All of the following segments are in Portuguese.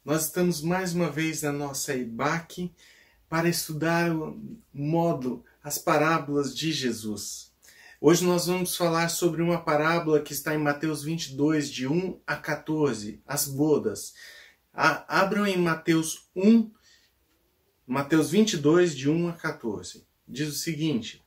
Nós estamos mais uma vez na nossa IBAC para estudar o módulo As Parábolas de Jesus. Hoje nós vamos falar sobre uma parábola que está em Mateus 22, de 1 a 14, as bodas. Abram em Mateus 22, de 1 a 14. Diz o seguinte: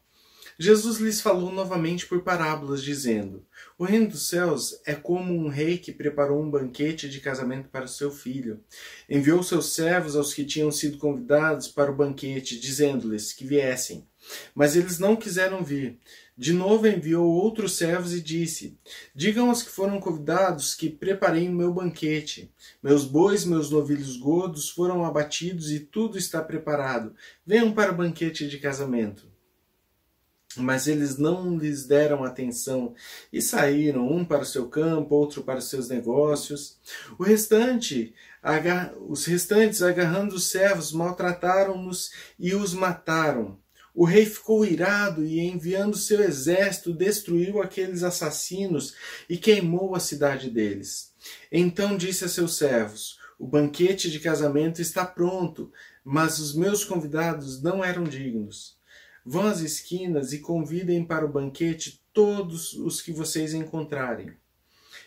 Jesus lhes falou novamente por parábolas, dizendo: O reino dos céus é como um rei que preparou um banquete de casamento para o seu filho. Enviou seus servos aos que tinham sido convidados para o banquete, dizendo-lhes que viessem. Mas eles não quiseram vir. De novo enviou outros servos e disse: Digam aos que foram convidados que preparei o meu banquete. Meus bois, meus novilhos gordos foram abatidos e tudo está preparado. Venham para o banquete de casamento. Mas eles não lhes deram atenção e saíram, um para o seu campo, outro para os seus negócios. Os restantes, agarrando os servos, maltrataram-nos e os mataram. O rei ficou irado e, enviando seu exército, destruiu aqueles assassinos e queimou a cidade deles. Então disse a seus servos: O banquete de casamento está pronto, mas os meus convidados não eram dignos. Vão às esquinas e convidem para o banquete todos os que vocês encontrarem.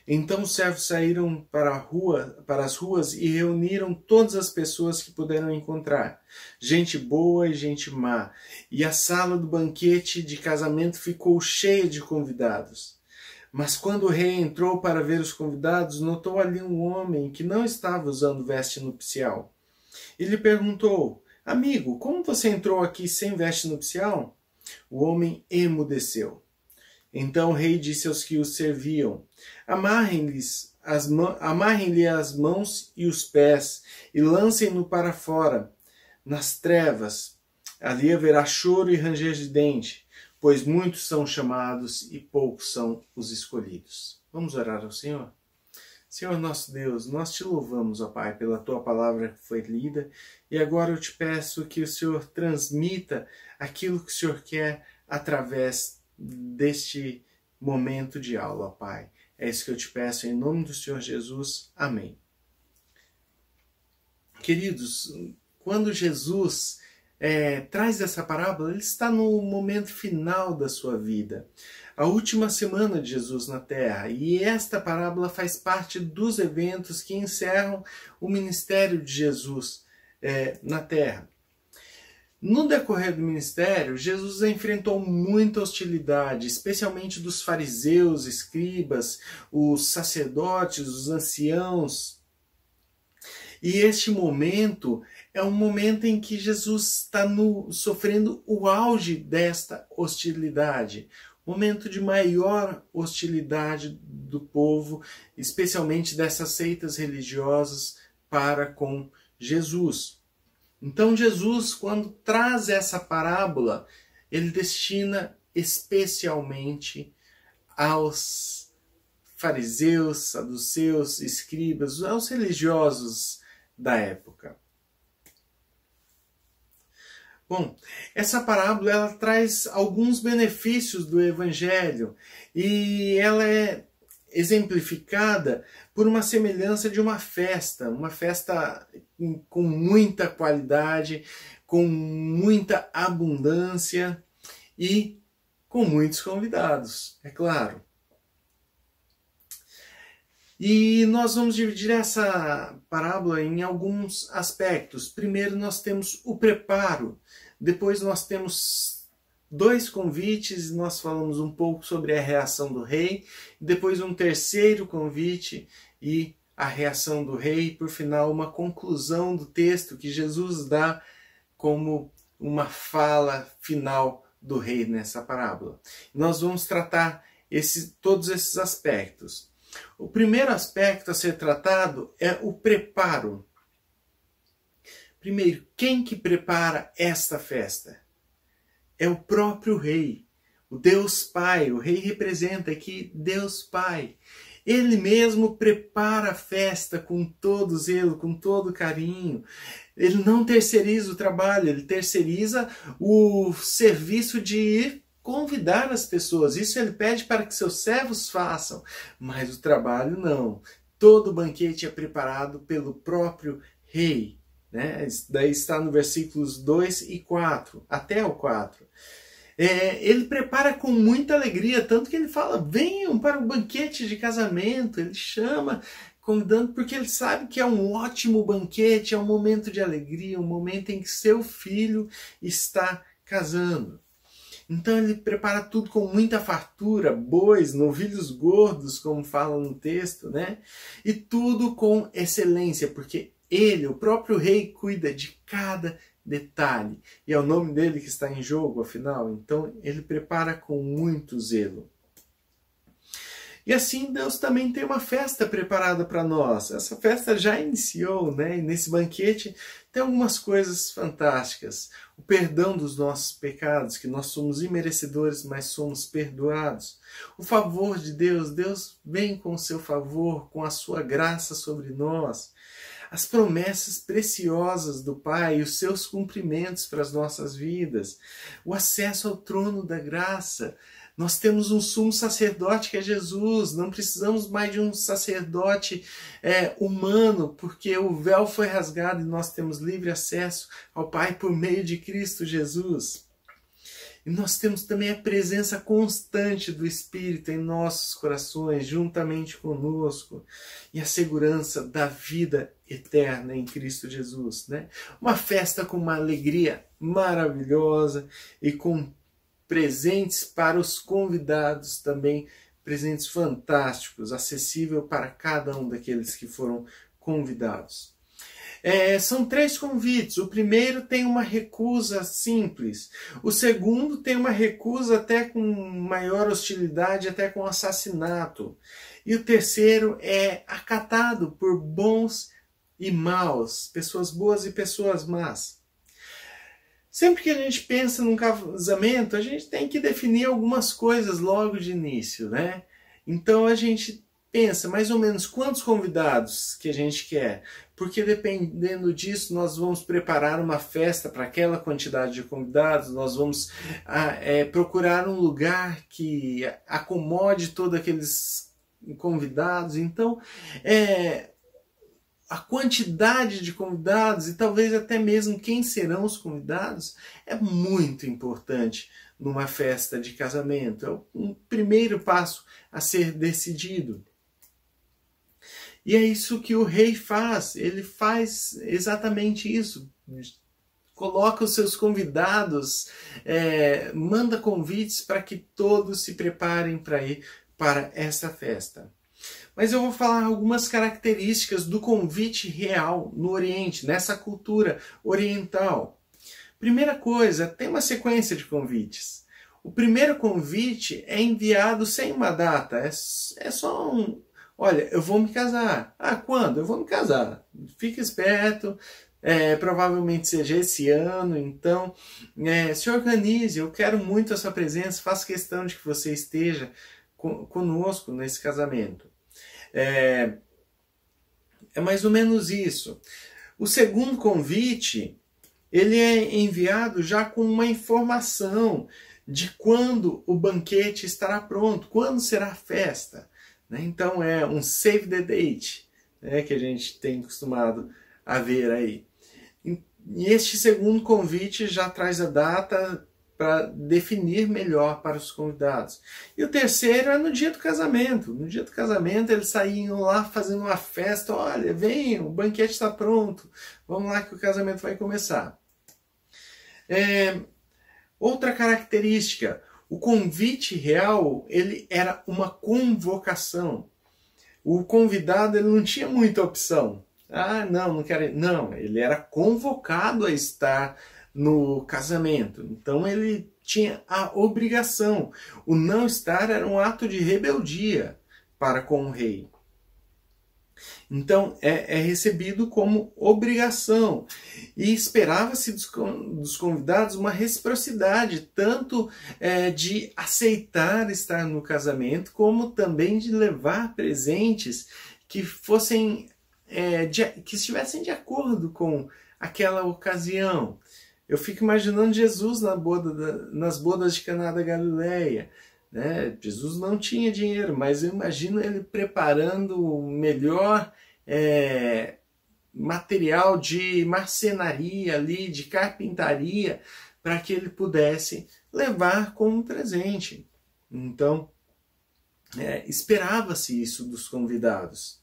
Então os servos saíram para as ruas e reuniram todas as pessoas que puderam encontrar, gente boa e gente má, e a sala do banquete de casamento ficou cheia de convidados. Mas quando o rei entrou para ver os convidados, notou ali um homem que não estava usando veste nupcial. E lhe perguntou: Amigo, como você entrou aqui sem veste nupcial? O homem emudeceu. Então o rei disse aos que o serviam: Amarrem-lhe as mãos e os pés e lancem-no para fora, nas trevas. Ali haverá choro e ranger de dente, pois muitos são chamados e poucos são os escolhidos. Vamos orar ao Senhor? Senhor nosso Deus, nós te louvamos, ó Pai, pela tua palavra que foi lida, e agora eu te peço que o Senhor transmita aquilo que o Senhor quer através deste momento de aula, ó Pai. É isso que eu te peço em nome do Senhor Jesus. Amém. Queridos, quando Jesus traz essa parábola, ele está no momento final da sua vida, a última semana de Jesus na Terra, e esta parábola faz parte dos eventos que encerram o ministério de Jesus na Terra. No decorrer do ministério, Jesus enfrentou muita hostilidade, especialmente dos fariseus, escribas, os sacerdotes, os anciãos. E este momento é um momento em que Jesus está sofrendo o auge desta hostilidade, momento de maior hostilidade do povo, especialmente dessas seitas religiosas para com Jesus. Então Jesus, quando traz essa parábola, ele destina especialmente aos fariseus, saduceus, escribas, aos religiosos da época. Bom, essa parábola ela traz alguns benefícios do Evangelho e ela é exemplificada por uma semelhança de uma festa com muita qualidade, com muita abundância e com muitos convidados, é claro. E nós vamos dividir essa parábola em alguns aspectos. Primeiro nós temos o preparo, depois nós temos dois convites, nós falamos um pouco sobre a reação do rei, depois um terceiro convite e a reação do rei, e por final uma conclusão do texto que Jesus dá como uma fala final do rei nessa parábola. Nós vamos tratar todos esses aspectos. O primeiro aspecto a ser tratado é o preparo. Primeiro, quem que prepara esta festa? É o próprio rei, o Deus Pai. O rei representa aqui Deus Pai. Ele mesmo prepara a festa com todo zelo, com todo carinho. Ele não terceiriza o trabalho, ele terceiriza o serviço de ir convidar as pessoas. Isso ele pede para que seus servos façam, mas o trabalho não. todo o banquete é preparado pelo próprio rei. Né? Daí está no versículos 2 e 4, até o 4. Ele prepara com muita alegria, tanto que ele fala, venham para o banquete de casamento, ele chama, convidando, porque ele sabe que é um ótimo banquete, é um momento de alegria, um momento em que seu filho está casando. Então ele prepara tudo com muita fartura, bois, novilhos gordos, como fala no texto, né? E tudo com excelência, porque ele, o próprio rei, cuida de cada detalhe. E é o nome dele que está em jogo, afinal. Então ele prepara com muito zelo. E assim Deus também tem uma festa preparada para nós. Essa festa já iniciou, né? E nesse banquete tem algumas coisas fantásticas. O perdão dos nossos pecados, que nós somos imerecedores, mas somos perdoados. O favor de Deus, Deus vem com o seu favor, com a sua graça sobre nós. As promessas preciosas do Pai, os seus cumprimentos para as nossas vidas. O acesso ao trono da graça. Nós temos um sumo sacerdote que é Jesus, não precisamos mais de um sacerdote humano, porque o véu foi rasgado e nós temos livre acesso ao Pai por meio de Cristo Jesus. E nós temos também a presença constante do Espírito em nossos corações, juntamente conosco, e a segurança da vida eterna em Cristo Jesus. Né? Uma festa com uma alegria maravilhosa e com presentes para os convidados também, presentes fantásticos, acessível para cada um daqueles que foram convidados. São 3 convites. O primeiro tem uma recusa simples. O segundo tem uma recusa até com maior hostilidade, até com assassinato. E o terceiro é acatado por bons e maus, pessoas boas e pessoas más. Sempre que a gente pensa num casamento, a gente tem que definir algumas coisas logo de início, né? Então a gente pensa mais ou menos quantos convidados que a gente quer, porque dependendo disso nós vamos preparar uma festa para aquela quantidade de convidados, nós vamos procurar um lugar que acomode todos aqueles convidados. Então, a quantidade de convidados e talvez até mesmo quem serão os convidados é muito importante numa festa de casamento. É um primeiro passo a ser decidido. E é isso que o rei faz. Ele faz exatamente isso. Coloca os seus convidados, manda convites para que todos se preparem para ir para essa festa. Mas eu vou falar algumas características do convite real no Oriente, nessa cultura oriental. Primeira coisa, tem uma sequência de convites. O primeiro convite é enviado sem uma data, é só um... Olha, eu vou me casar. Ah, quando? Eu vou me casar. Fica esperto, provavelmente seja esse ano, então se organize, eu quero muito a sua presença, faço questão de que você esteja conosco nesse casamento. É mais ou menos isso. O segundo convite, ele é enviado já com uma informação de quando o banquete estará pronto, quando será a festa. Né? Então é um save the date, né, que a gente tem acostumado a ver aí. E este segundo convite já traz a data para definir melhor para os convidados. E o terceiro é no dia do casamento. No dia do casamento eles saíam lá fazendo uma festa. Olha, venham, o banquete está pronto. Vamos lá que o casamento vai começar. Outra característica, o convite real, ele era uma convocação. O convidado ele não tinha muita opção. Ah, não quero ir. Não, ele era convocado a estar no casamento. Então ele tinha a obrigação. O não estar era um ato de rebeldia para com o rei. Então é recebido como obrigação. E esperava-se dos convidados uma reciprocidade, tanto de aceitar estar no casamento, como também de levar presentes que fossem que estivessem de acordo com aquela ocasião. Eu fico imaginando Jesus nas bodas de Caná da Galileia, né? Jesus não tinha dinheiro, mas eu imagino ele preparando o melhor material de marcenaria ali, de carpintaria, para que ele pudesse levar como presente. Então, esperava-se isso dos convidados.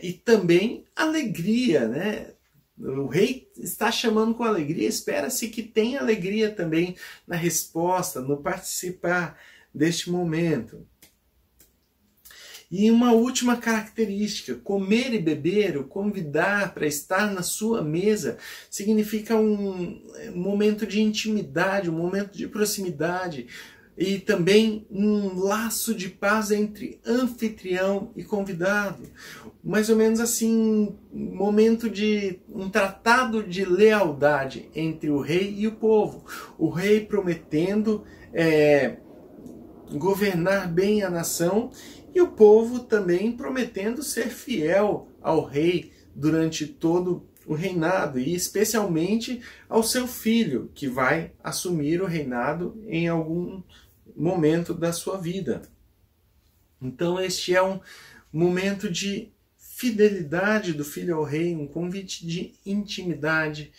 E também alegria, né? O rei está chamando com alegria, espera-se que tenha alegria também na resposta, no participar deste momento. E uma última característica, comer e beber, o convidar para estar na sua mesa, significa um momento de intimidade, um momento de proximidade, e também um laço de paz entre anfitrião e convidado. Mais ou menos assim, um momento de um tratado de lealdade entre o rei e o povo. O rei prometendo governar bem a nação e o povo também prometendo ser fiel ao rei durante todo o reinado e especialmente ao seu filho, que vai assumir o reinado em algum momento da sua vida. Então este é um momento de fidelidade do filho ao rei, um convite de intimidade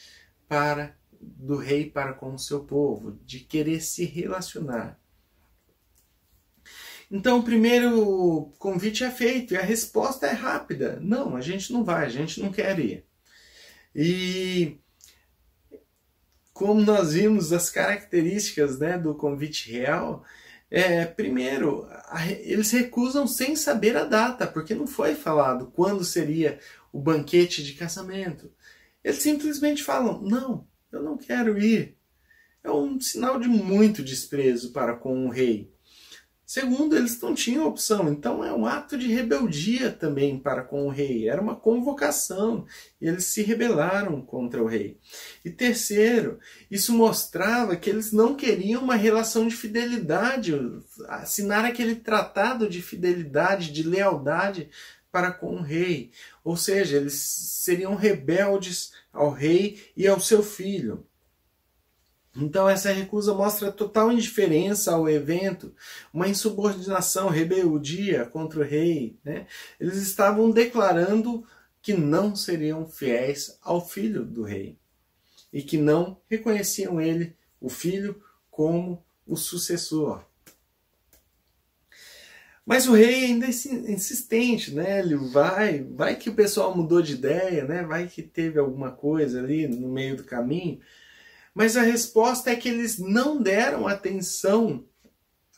do rei para com o seu povo, de querer se relacionar. Então o primeiro convite é feito e a resposta é rápida. Não, a gente não vai, a gente não quer ir. E como nós vimos as características, né, do convite real, primeiro, eles recusam sem saber a data, porque não foi falado quando seria o banquete de casamento. Eles simplesmente falam, não, eu não quero ir. É um sinal de muito desprezo para com o rei. Segundo, eles não tinham opção, então é um ato de rebeldia também para com o rei. Era uma convocação e eles se rebelaram contra o rei. E terceiro, isso mostrava que eles não queriam uma relação de fidelidade, assinar aquele tratado de fidelidade, de lealdade para com o rei. Ou seja, eles seriam rebeldes ao rei e ao seu filho. Então essa recusa mostra total indiferença ao evento, uma insubordinação, rebeldia contra o rei, né? Eles estavam declarando que não seriam fiéis ao filho do rei e que não reconheciam ele, o filho, como o sucessor. Mas o rei ainda é insistente, né? Ele vai que o pessoal mudou de ideia, né? Vai que teve alguma coisa ali no meio do caminho. Mas a resposta é que eles não deram atenção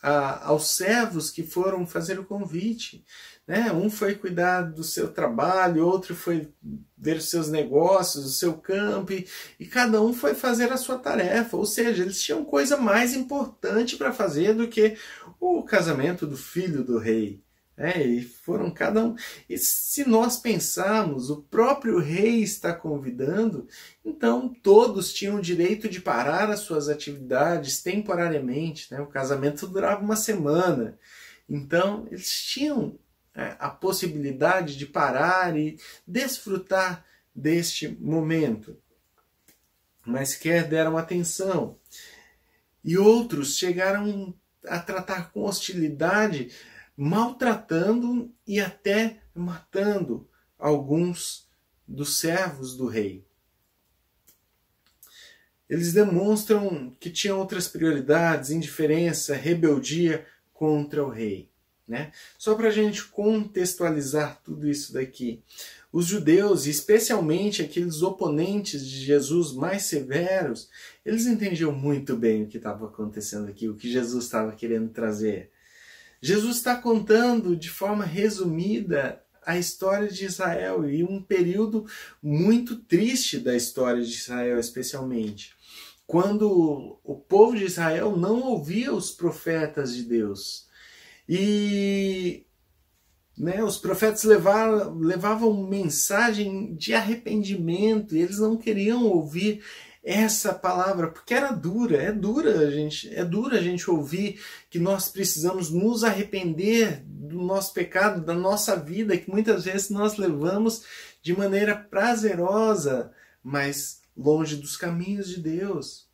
aos servos que foram fazer o convite. Né? Um foi cuidar do seu trabalho, outro foi ver os seus negócios, o seu campo, e cada um foi fazer a sua tarefa. Ou seja, eles tinham coisa mais importante para fazer do que o casamento do filho do rei. E foram cada um. E se nós pensarmos, o próprio rei está convidando, então todos tinham o direito de parar as suas atividades temporariamente. Né? O casamento durava uma semana. Então eles tinham a possibilidade de parar e desfrutar deste momento. Mas sequer deram atenção. E outros chegaram a tratar com hostilidade, maltratando e até matando alguns dos servos do rei. Eles demonstram que tinham outras prioridades, indiferença, rebeldia contra o rei. Né? Só para a gente contextualizar tudo isso daqui. Os judeus, especialmente aqueles oponentes de Jesus mais severos, eles entendiam muito bem o que estava acontecendo aqui, o que Jesus estava querendo trazer. Jesus está contando de forma resumida a história de Israel e um período muito triste da história de Israel, especialmente. Quando o povo de Israel não ouvia os profetas de Deus. E os profetas levavam mensagem de arrependimento e eles não queriam ouvir essa palavra, porque era dura, é dura a gente ouvir que nós precisamos nos arrepender do nosso pecado, da nossa vida, que muitas vezes nós levamos de maneira prazerosa, mas longe dos caminhos de Deus.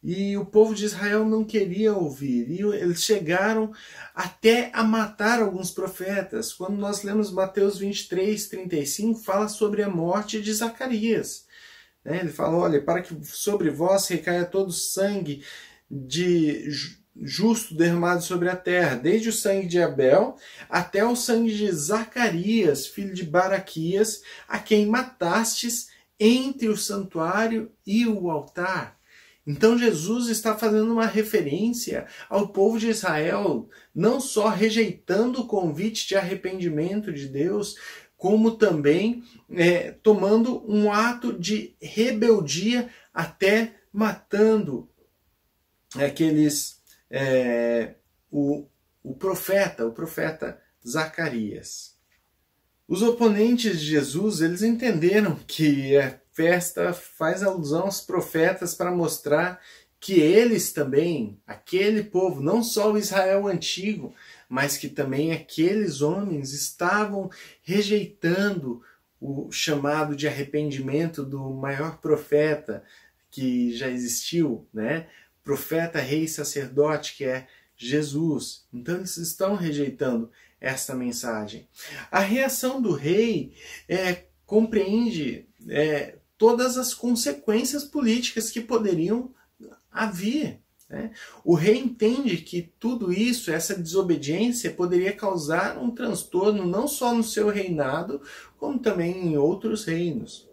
E o povo de Israel não queria ouvir. E eles chegaram até a matar alguns profetas. Quando nós lemos Mateus 23:35, fala sobre a morte de Zacarias. Ele fala, olha, para que sobre vós recaia todo o sangue de justo derramado sobre a terra, desde o sangue de Abel até o sangue de Zacarias, filho de Baraquias, a quem matastes entre o santuário e o altar. Então Jesus está fazendo uma referência ao povo de Israel, não só rejeitando o convite de arrependimento de Deus, como também tomando um ato de rebeldia, até matando aqueles o profeta Zacarias. Os oponentes de Jesus, eles entenderam que a festa faz alusão aos profetas para mostrar que eles também, aquele povo, não só o Israel antigo, mas que também aqueles homens estavam rejeitando o chamado de arrependimento do maior profeta que já existiu, né? Profeta, rei e sacerdote, que é Jesus. Então eles estão rejeitando esta mensagem. A reação do rei compreende todas as consequências políticas que poderiam haver. O rei entende que tudo isso, essa desobediência, poderia causar um transtorno não só no seu reinado, como também em outros reinos.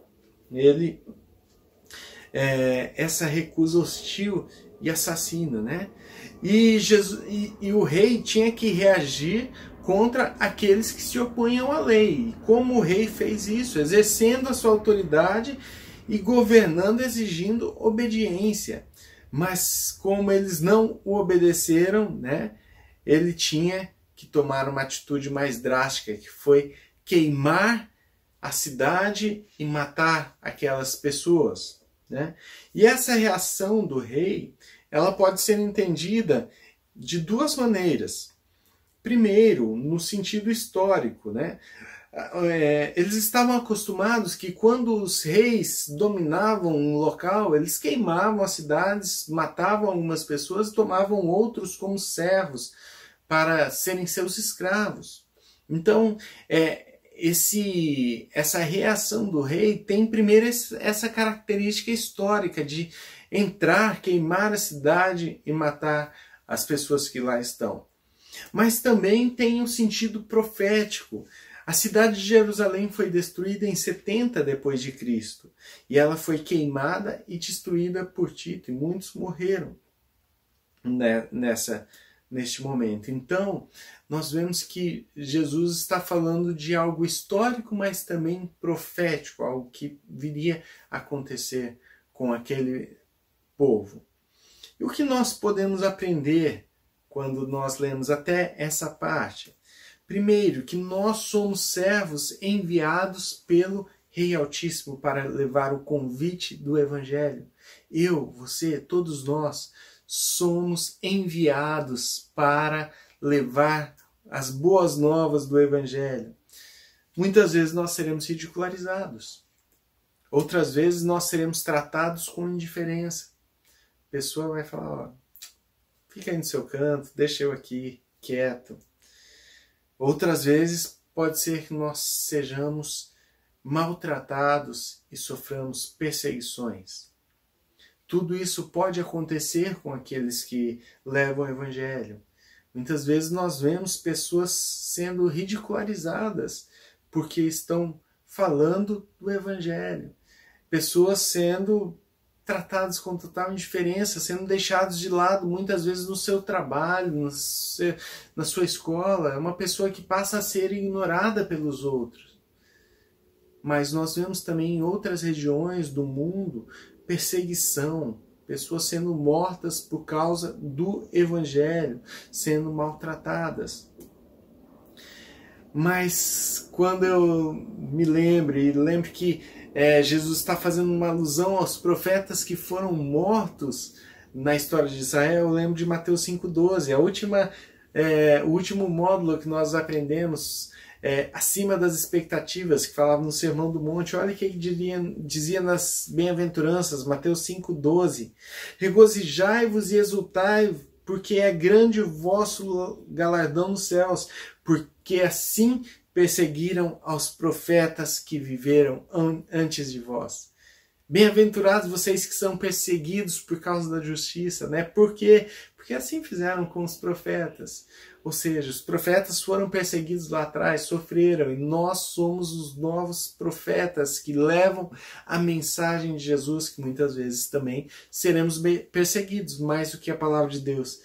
Essa recusa hostil e assassina, né? E o rei tinha que reagir contra aqueles que se opunham à lei. E como o rei fez isso? Exercendo a sua autoridade e governando, exigindo obediência. Mas como eles não o obedeceram, né, ele tinha que tomar uma atitude mais drástica, que foi queimar a cidade e matar aquelas pessoas, né? E essa reação do rei, ela pode ser entendida de duas maneiras. Primeiro, no sentido histórico, né? Eles estavam acostumados que quando os reis dominavam um local, eles queimavam as cidades, matavam algumas pessoas e tomavam outros como servos para serem seus escravos. Então, essa reação do rei tem primeiro essa característica histórica de entrar, queimar a cidade e matar as pessoas que lá estão. Mas também tem um sentido profético. A cidade de Jerusalém foi destruída em 70 depois de Cristo, e ela foi queimada e destruída por Tito, e muitos morreram neste momento. Então, nós vemos que Jesus está falando de algo histórico, mas também profético, algo que viria a acontecer com aquele povo. E o que nós podemos aprender quando nós lemos até essa parte? Primeiro, que nós somos servos enviados pelo Rei Altíssimo para levar o convite do Evangelho. Eu, você, todos nós somos enviados para levar as boas novas do Evangelho. Muitas vezes nós seremos ridicularizados. Outras vezes nós seremos tratados com indiferença. A pessoa vai falar, fica aí no seu canto, deixa eu aqui quieto. Outras vezes pode ser que nós sejamos maltratados e soframos perseguições. Tudo isso pode acontecer com aqueles que levam o Evangelho. Muitas vezes nós vemos pessoas sendo ridicularizadas porque estão falando do Evangelho. Pessoas sendo tratados com total indiferença, sendo deixados de lado muitas vezes no seu trabalho, na sua escola. É uma pessoa que passa a ser ignorada pelos outros. Mas nós vemos também em outras regiões do mundo perseguição, pessoas sendo mortas por causa do Evangelho, sendo maltratadas. Mas quando eu me lembro que Jesus está fazendo uma alusão aos profetas que foram mortos na história de Israel, eu lembro de Mateus 5,12, o último módulo que nós aprendemos acima das expectativas, que falava no Sermão do Monte. Olha o que ele dizia nas bem-aventuranças, Mateus 5,12. Regozijai-vos e exultai, porque é grande o vosso galardão nos céus, porque assim perseguiram aos profetas que viveram antes de vós. Bem-aventurados vocês que são perseguidos por causa da justiça, né? Por quê? Porque assim fizeram com os profetas. Ou seja, os profetas foram perseguidos lá atrás, sofreram, e nós somos os novos profetas que levam a mensagem de Jesus, que muitas vezes também seremos perseguidos. Mas o que a palavra de Deus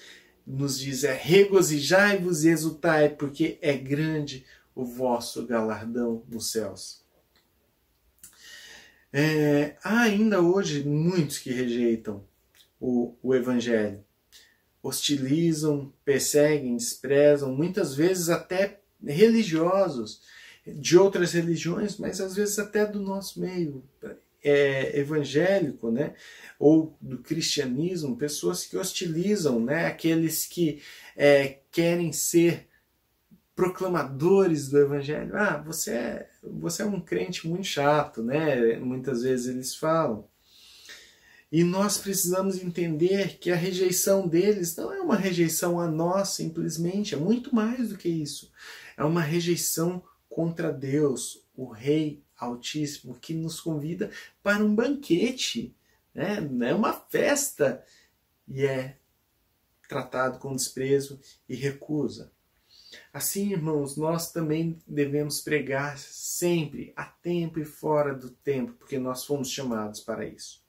nos diz é: regozijai-vos e exultai, porque é grande o vosso galardão nos céus. Há ainda hoje muitos que rejeitam o Evangelho. Hostilizam, perseguem, desprezam, muitas vezes até religiosos de outras religiões, mas às vezes até do nosso meio evangélico, né? Ou do cristianismo, pessoas que hostilizam, né? Aqueles que querem ser proclamadores do Evangelho. Você é um crente muito chato, né? Muitas vezes eles falam. E nós precisamos entender que a rejeição deles não é uma rejeição a nós, simplesmente. É muito mais do que isso. É uma rejeição contra Deus, o Rei Altíssimo, que nos convida para um banquete, né? É uma festa, e é tratado com desprezo e recusa. Assim, irmãos, nós também devemos pregar sempre, a tempo e fora do tempo, porque nós fomos chamados para isso.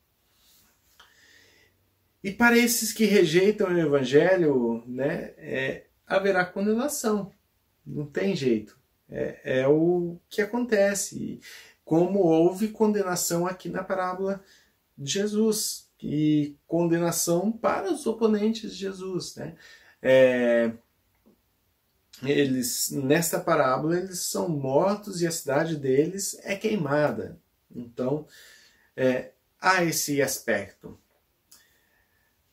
E para esses que rejeitam o Evangelho, né, haverá condenação. Não tem jeito. É o que acontece. Como houve condenação aqui na parábola de Jesus. E condenação para os oponentes de Jesus, né? Nesta parábola, eles são mortos e a cidade deles é queimada. Então, há esse aspecto.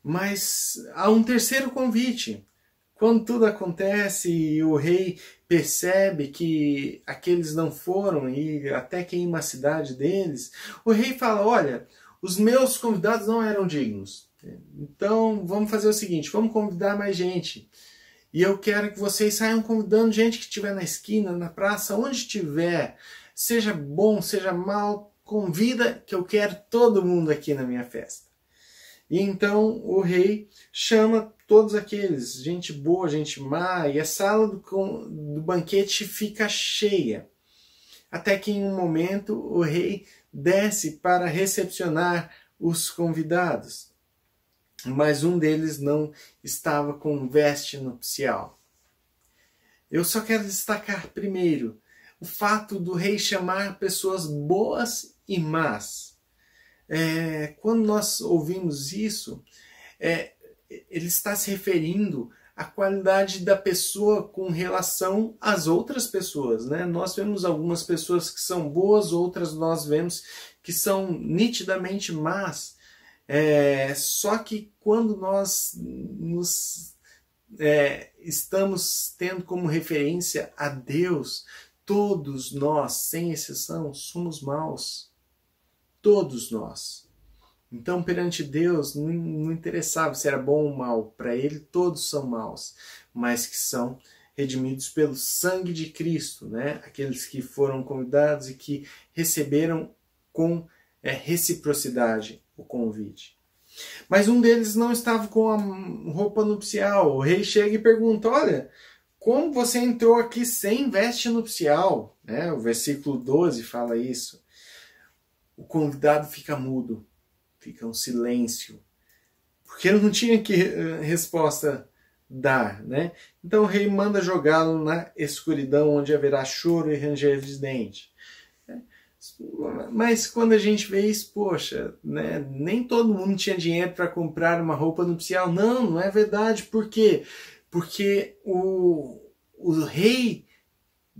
Mas há um terceiro convite. Quando tudo acontece e o rei percebe que aqueles não foram e até queima a cidade deles, o rei fala: olha, os meus convidados não eram dignos. Então vamos fazer o seguinte, vamos convidar mais gente. E eu quero que vocês saiam convidando gente que estiver na esquina, na praça, onde estiver. Seja bom, seja mal, convida, que eu quero todo mundo aqui na minha festa. E então o rei chama todos aqueles, gente boa, gente má, e a sala do banquete fica cheia. Até que em um momento o rei desce para recepcionar os convidados. Mas um deles não estava com veste nupcial. Eu só quero destacar primeiro o fato do rei chamar pessoas boas e más. Quando nós ouvimos isso, ele está se referindo à qualidade da pessoa com relação às outras pessoas, né? Nós vemos algumas pessoas que são boas, outras nós vemos que são nitidamente más. Só que quando nós estamos tendo como referência a Deus, todos nós, sem exceção, somos maus. Todos nós. Então, perante Deus, não interessava se era bom ou mal. Para Ele, todos são maus, mas que são redimidos pelo sangue de Cristo, né? Aqueles que foram convidados e que receberam com reciprocidade o convite. Mas um deles não estava com a roupa nupcial. O rei chega e pergunta: olha, como você entrou aqui sem veste nupcial? O versículo 12 fala isso. O convidado fica mudo, fica um silêncio, porque ele não tinha que resposta dar, né? Então o rei manda jogá-lo na escuridão, onde haverá choro e ranger de dente. Mas quando a gente vê isso, poxa, né? Nem todo mundo tinha dinheiro para comprar uma roupa nupcial. Não é verdade. Por quê? Porque o rei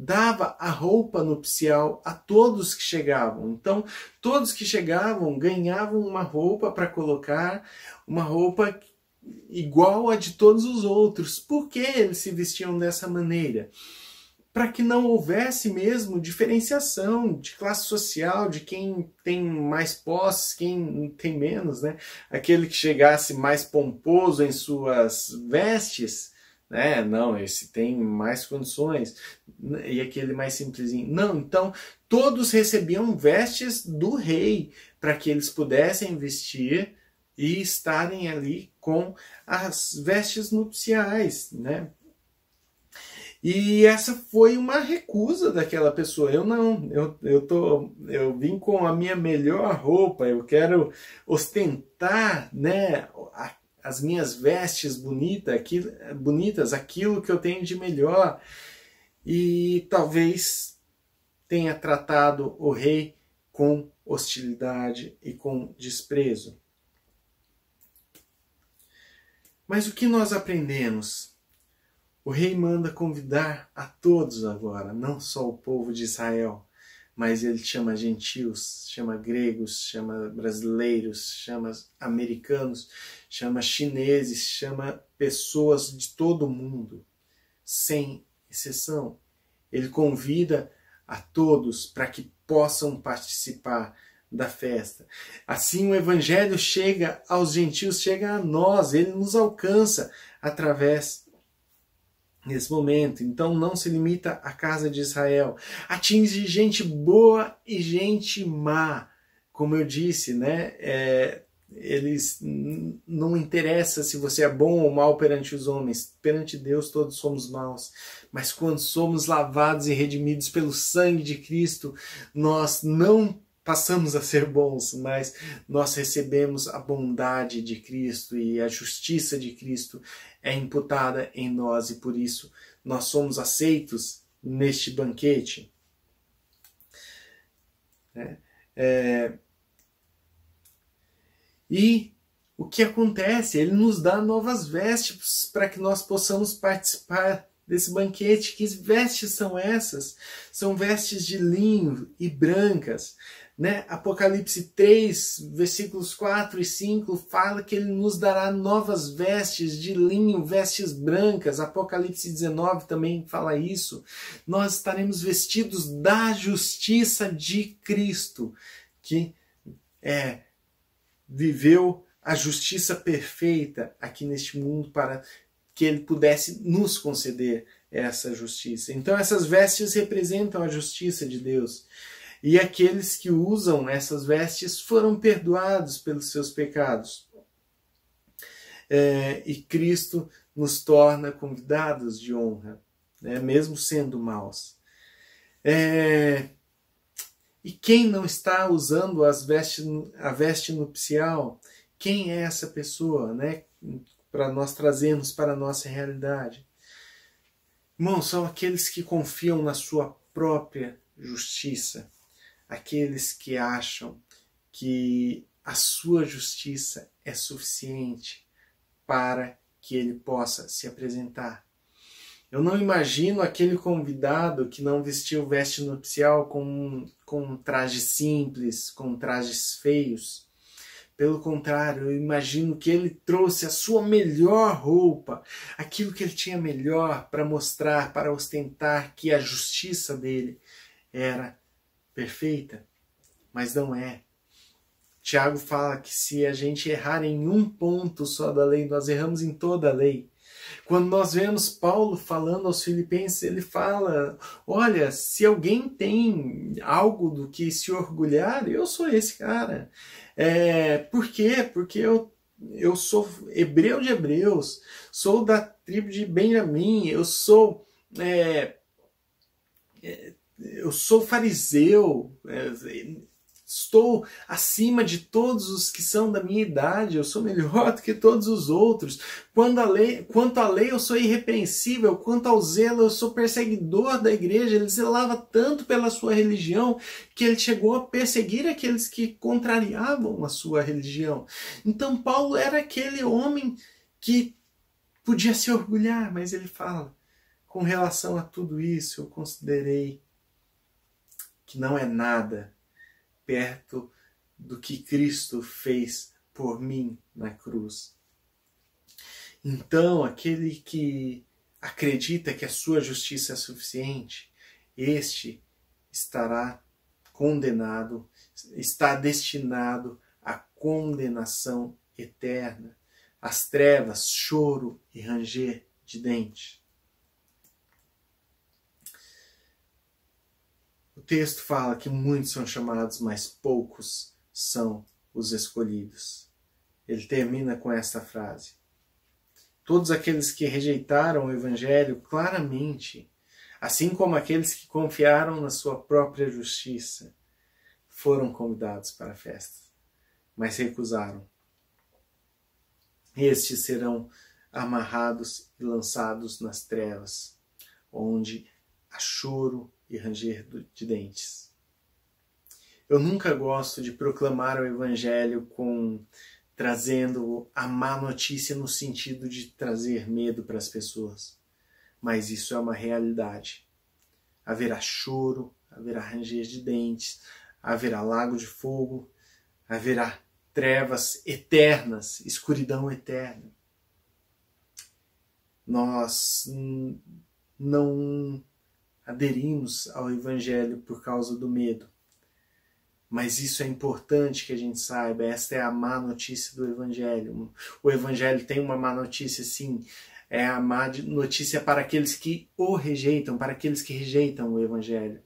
dava a roupa nupcial a todos que chegavam. Então, todos que chegavam ganhavam uma roupa para colocar, uma roupa igual a de todos os outros. Por que eles se vestiam dessa maneira? para que não houvesse mesmo diferenciação de classe social, de quem tem mais posses, quem tem menos, né? Aquele que chegasse mais pomposo em suas vestes, né? Não, esse tem mais condições, e aquele mais simplesinho. Não, então todos recebiam vestes do rei, para que eles pudessem vestir e estarem ali com as vestes nupciais, né? E essa foi uma recusa daquela pessoa. Eu não, eu vim com a minha melhor roupa, eu quero ostentar, né, as minhas vestes bonitas, aquilo que eu tenho de melhor. E talvez tenha tratado o rei com hostilidade e com desprezo. Mas o que nós aprendemos? O rei manda convidar a todos agora, não só o povo de Israel, mas ele chama gentios, chama gregos, chama brasileiros, chama americanos, chama chineses, chama pessoas de todo o mundo, sem exceção. Ele convida a todos para que possam participar da festa. Assim o evangelho chega aos gentios, chega a nós, ele nos alcança através nesse momento. Então não se limita à casa de Israel. Atinge gente boa e gente má. Como eu disse, né? Eles não interessa se você é bom ou mal perante os homens. Perante Deus todos somos maus. Mas quando somos lavados e redimidos pelo sangue de Cristo, nós não passamos a ser bons, mas nós recebemos a bondade de Cristo e a justiça de Cristo é imputada em nós e por isso nós somos aceitos neste banquete. E o que acontece? Ele nos dá novas vestes para que nós possamos participar desse banquete. Que vestes são essas? São vestes de linho e brancas. Né? Apocalipse 3, versículos 4 e 5, fala que ele nos dará novas vestes de linho, vestes brancas. Apocalipse 19 também fala isso. Nós estaremos vestidos da justiça de Cristo, que viveu a justiça perfeita aqui neste mundo para que ele pudesse nos conceder essa justiça. Então essas vestes representam a justiça de Deus. E aqueles que usam essas vestes foram perdoados pelos seus pecados. E Cristo nos torna convidados de honra, né, mesmo sendo maus. E quem não está usando a veste nupcial, quem é essa pessoa, né, para nós trazermos para a nossa realidade? Irmãos, são aqueles que confiam na sua própria justiça. Aqueles que acham que a sua justiça é suficiente para que ele possa se apresentar. Eu não imagino aquele convidado que não vestiu veste nupcial com um traje simples, com trajes feios. Pelo contrário, eu imagino que ele trouxe a sua melhor roupa, aquilo que ele tinha melhor para mostrar, para ostentar que a justiça dele era perfeita, mas não é. Tiago fala que se a gente errar em um ponto só da lei, nós erramos em toda a lei. Quando nós vemos Paulo falando aos Filipenses, ele fala, olha, se alguém tem algo do que se orgulhar, eu sou esse cara. Por quê? Porque eu sou hebreu de hebreus, sou da tribo de Benjamim, eu sou fariseu, estou acima de todos os que são da minha idade, eu sou melhor do que todos os outros. Quanto à lei, eu sou irrepreensível, quanto ao zelo, eu sou perseguidor da igreja. Ele zelava tanto pela sua religião que ele chegou a perseguir aqueles que contrariavam a sua religião. Então Paulo era aquele homem que podia se orgulhar, mas ele fala, com relação a tudo isso, eu considerei que não é nada perto do que Cristo fez por mim na cruz. Então, aquele que acredita que a sua justiça é suficiente, este estará condenado, está destinado à condenação eterna, às trevas, choro e ranger de dente. O texto fala que muitos são chamados, mas poucos são os escolhidos. Ele termina com esta frase: todos aqueles que rejeitaram o Evangelho claramente, assim como aqueles que confiaram na sua própria justiça, foram convidados para a festa, mas recusaram. Estes serão amarrados e lançados nas trevas, onde há choro e ranger de dentes. Eu nunca gosto de proclamar o Evangelho trazendo a má notícia no sentido de trazer medo para as pessoas. Mas isso é uma realidade. Haverá choro, haverá ranger de dentes, haverá lago de fogo, haverá trevas eternas, escuridão eterna. Nós não aderimos ao Evangelho por causa do medo. Mas isso é importante que a gente saiba. Esta é a má notícia do Evangelho. O Evangelho tem uma má notícia, sim. É a má notícia para aqueles que o rejeitam, para aqueles que rejeitam o Evangelho.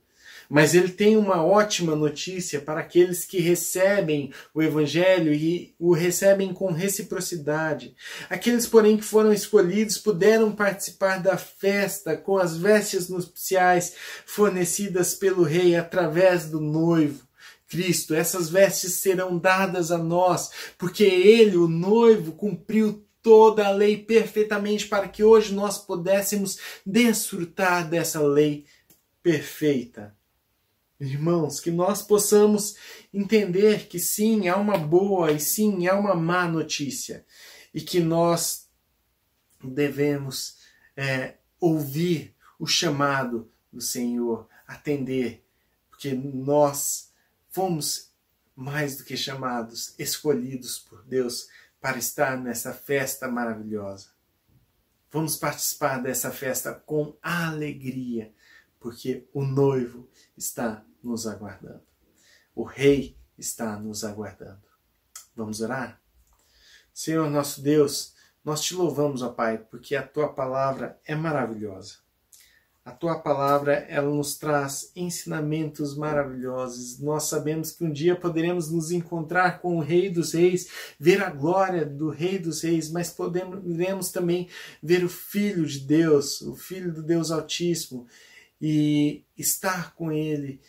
Mas ele tem uma ótima notícia para aqueles que recebem o Evangelho e o recebem com reciprocidade. Aqueles, porém, que foram escolhidos puderam participar da festa com as vestes nupciais fornecidas pelo rei através do noivo Cristo. Essas vestes serão dadas a nós, porque ele, o noivo, cumpriu toda a lei perfeitamente para que hoje nós pudéssemos desfrutar dessa lei perfeita. Irmãos, que nós possamos entender que sim, há uma boa e sim, há uma má notícia. E que nós devemos ouvir o chamado do Senhor, atender, porque nós fomos mais do que chamados, escolhidos por Deus para estar nessa festa maravilhosa. Vamos participar dessa festa com alegria, porque o noivo está nos aguardando. O rei está nos aguardando. Vamos orar? Senhor nosso Deus, nós te louvamos, ó Pai, porque a tua palavra é maravilhosa. A tua palavra, ela nos traz ensinamentos maravilhosos. Nós sabemos que um dia poderemos nos encontrar com o Rei dos Reis, ver a glória do Rei dos Reis, mas poderemos também ver o Filho de Deus, o Filho do Deus Altíssimo, e estar com ele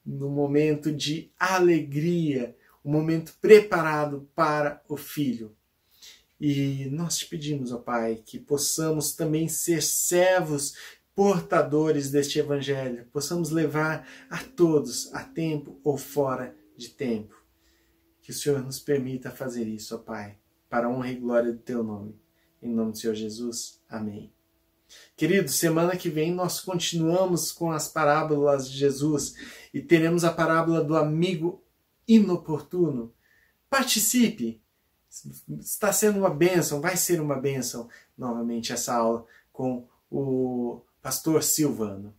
no momento de alegria, o momento preparado para o Filho. E nós te pedimos, ó Pai, que possamos também ser servos portadores deste Evangelho, possamos levar a todos, a tempo ou fora de tempo. Que o Senhor nos permita fazer isso, ó Pai, para a honra e glória do teu nome. Em nome do Senhor Jesus. Amém. Queridos, semana que vem nós continuamos com as parábolas de Jesus e teremos a parábola do amigo inoportuno. Participe! Está sendo uma bênção, vai ser uma bênção novamente essa aula com o pastor Silvano.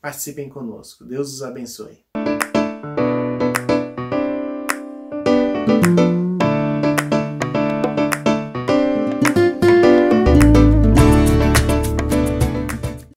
Participem conosco. Deus os abençoe.